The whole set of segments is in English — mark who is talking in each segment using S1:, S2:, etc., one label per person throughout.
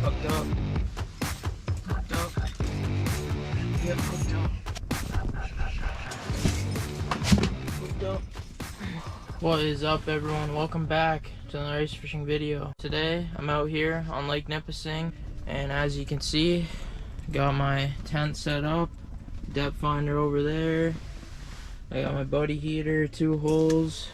S1: Hooked up. Hooked up. Yep, hooked up. Hooked up. What is up, everyone? Welcome back to another ice fishing video. Today I'm out here on Lake Nipissing, and as you can see, got my tent set up, depth finder over there. I got my buddy heater, 2 holes.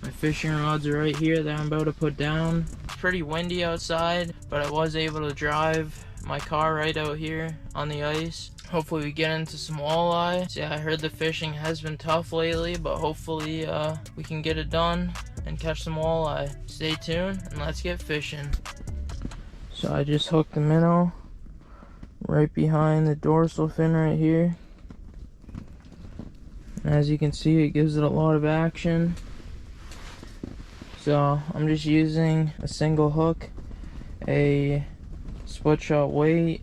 S1: My fishing rods are right here that I'm about to put down. It's pretty windy outside, but I was able to drive my car right out here on the ice. Hopefully we get into some walleye. So yeah, I heard the fishing has been tough lately, but hopefully we can get it done and catch some walleye. Stay tuned and let's get fishing. So I just hooked the minnow right behind the dorsal fin right here. And as you can see, it gives it a lot of action. So I'm just using a single hook, a split shot weight,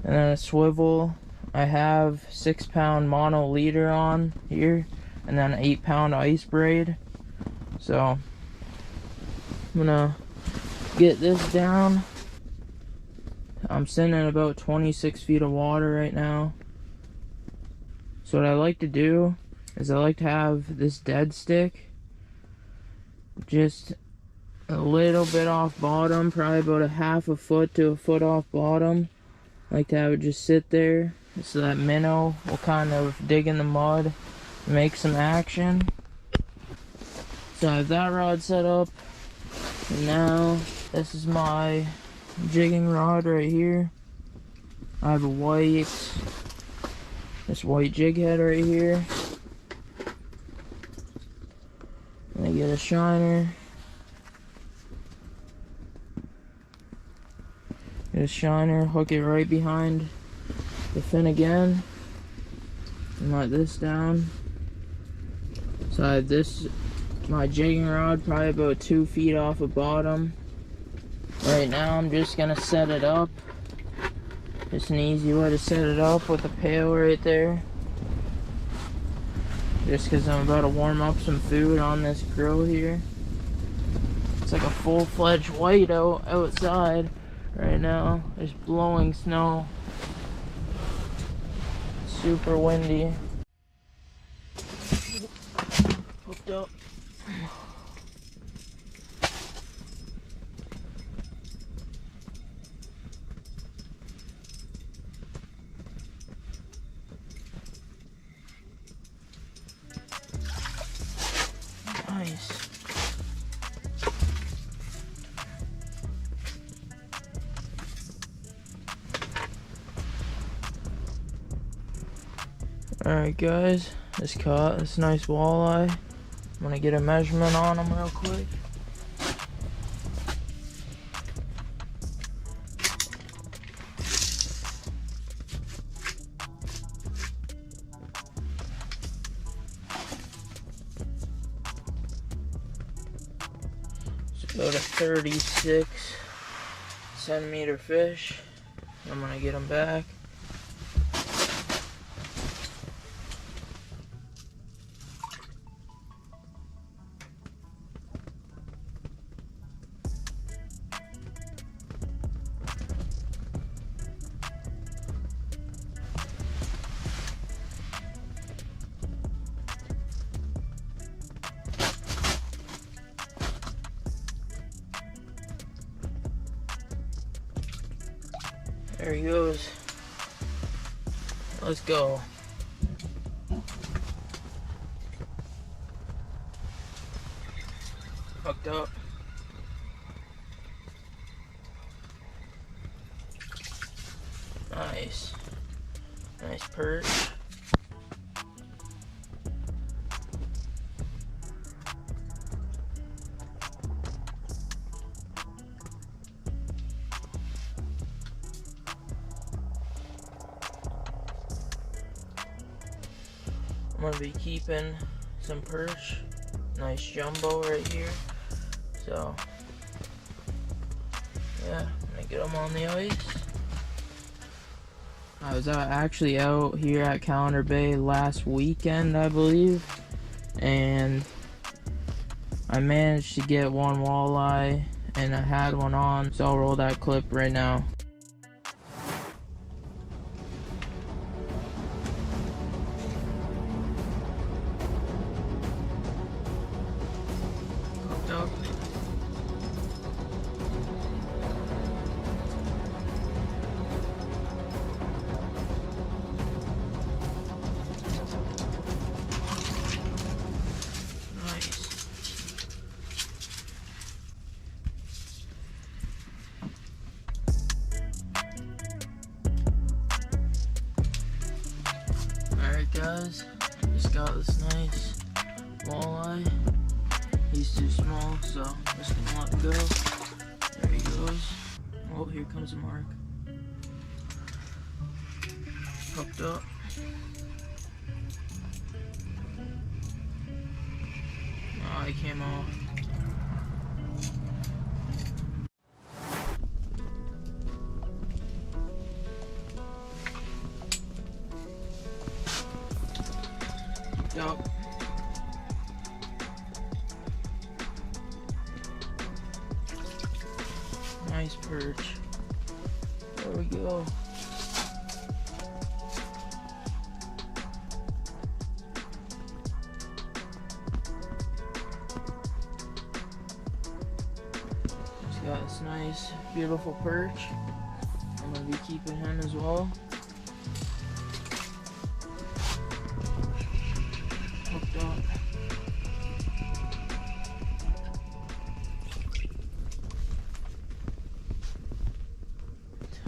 S1: and then a swivel. I have 6-pound mono leader on here, and then an 8-pound ice braid. So I'm gonna get this down. I'm sitting at about 26 feet of water right now. So what I like to do is I like to have this dead stick just a little bit off bottom, probably about a half a foot to a foot off bottom. I like to have it just sit there so that minnow will kind of dig in the mud and make some action. So I have that rod set up, and now this is my jigging rod right here. I have this white jig head right here. I get a shiner. Get a shiner, hook it right behind the fin again, and let this down. So I have this, my jigging rod, probably about 2 feet off the bottom. Right now I'm just gonna set it up. Just an easy way to set it up with a pail right there. Just because I'm about to warm up some food on this grill here. It's like a full-fledged whiteout outside right now. There's blowing snow. Super windy. Hooked up. Nice. Alright guys, just caught this nice walleye. I'm gonna get a measurement on them real quick. About a 36 centimeter fish. I'm gonna get him back. There he goes. Let's go. Hooked up. Nice. Nice perch. I'm gonna be keeping some perch, nice jumbo right here. So yeah, I'm gonna get them on the ice. I was actually out here at Calendar Bay last weekend, I believe, and I managed to get one walleye and I had one on, so I'll roll that clip right now. Hooked up. Alright guys, just got this nice walleye. He's too small, so I'm just gonna let him go. There he goes. Oh, here comes the mark. Hooked up. Oh, he came off. Yup. Nice perch. There we go. Just got this nice, beautiful perch. I'm gonna be keeping him as well. Hooked up.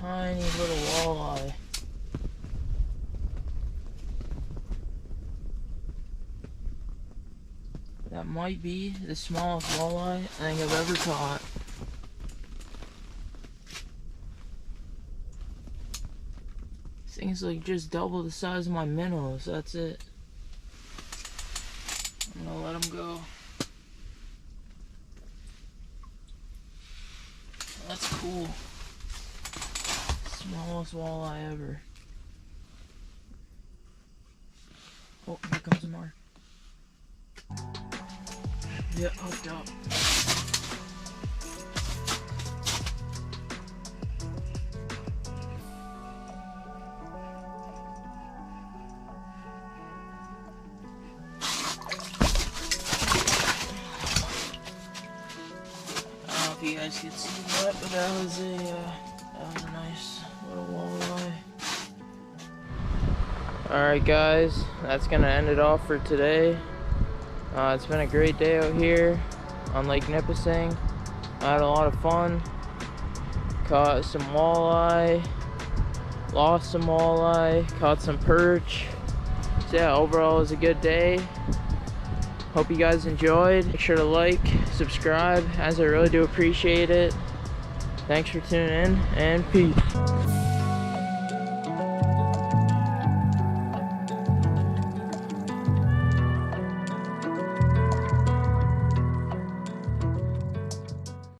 S1: Tiny little walleye. That might be the smallest walleye I think I've ever caught. This thing's like just double the size of my minnows. That's it. I'm gonna let him go. That's cool. Smallest walleye ever. Oh, here comes the mark. Yeah, hooked up. I don't know if you guys could see that, but that was a nice little walleye. Alright guys, that's gonna end it off for today. It's been a great day out here on Lake Nipissing. I had a lot of fun. Caught some walleye, lost some walleye, caught some perch. So yeah, overall it was a good day. Hope you guys enjoyed. Make sure to like, subscribe, as I really do appreciate it. Thanks for tuning in, and peace.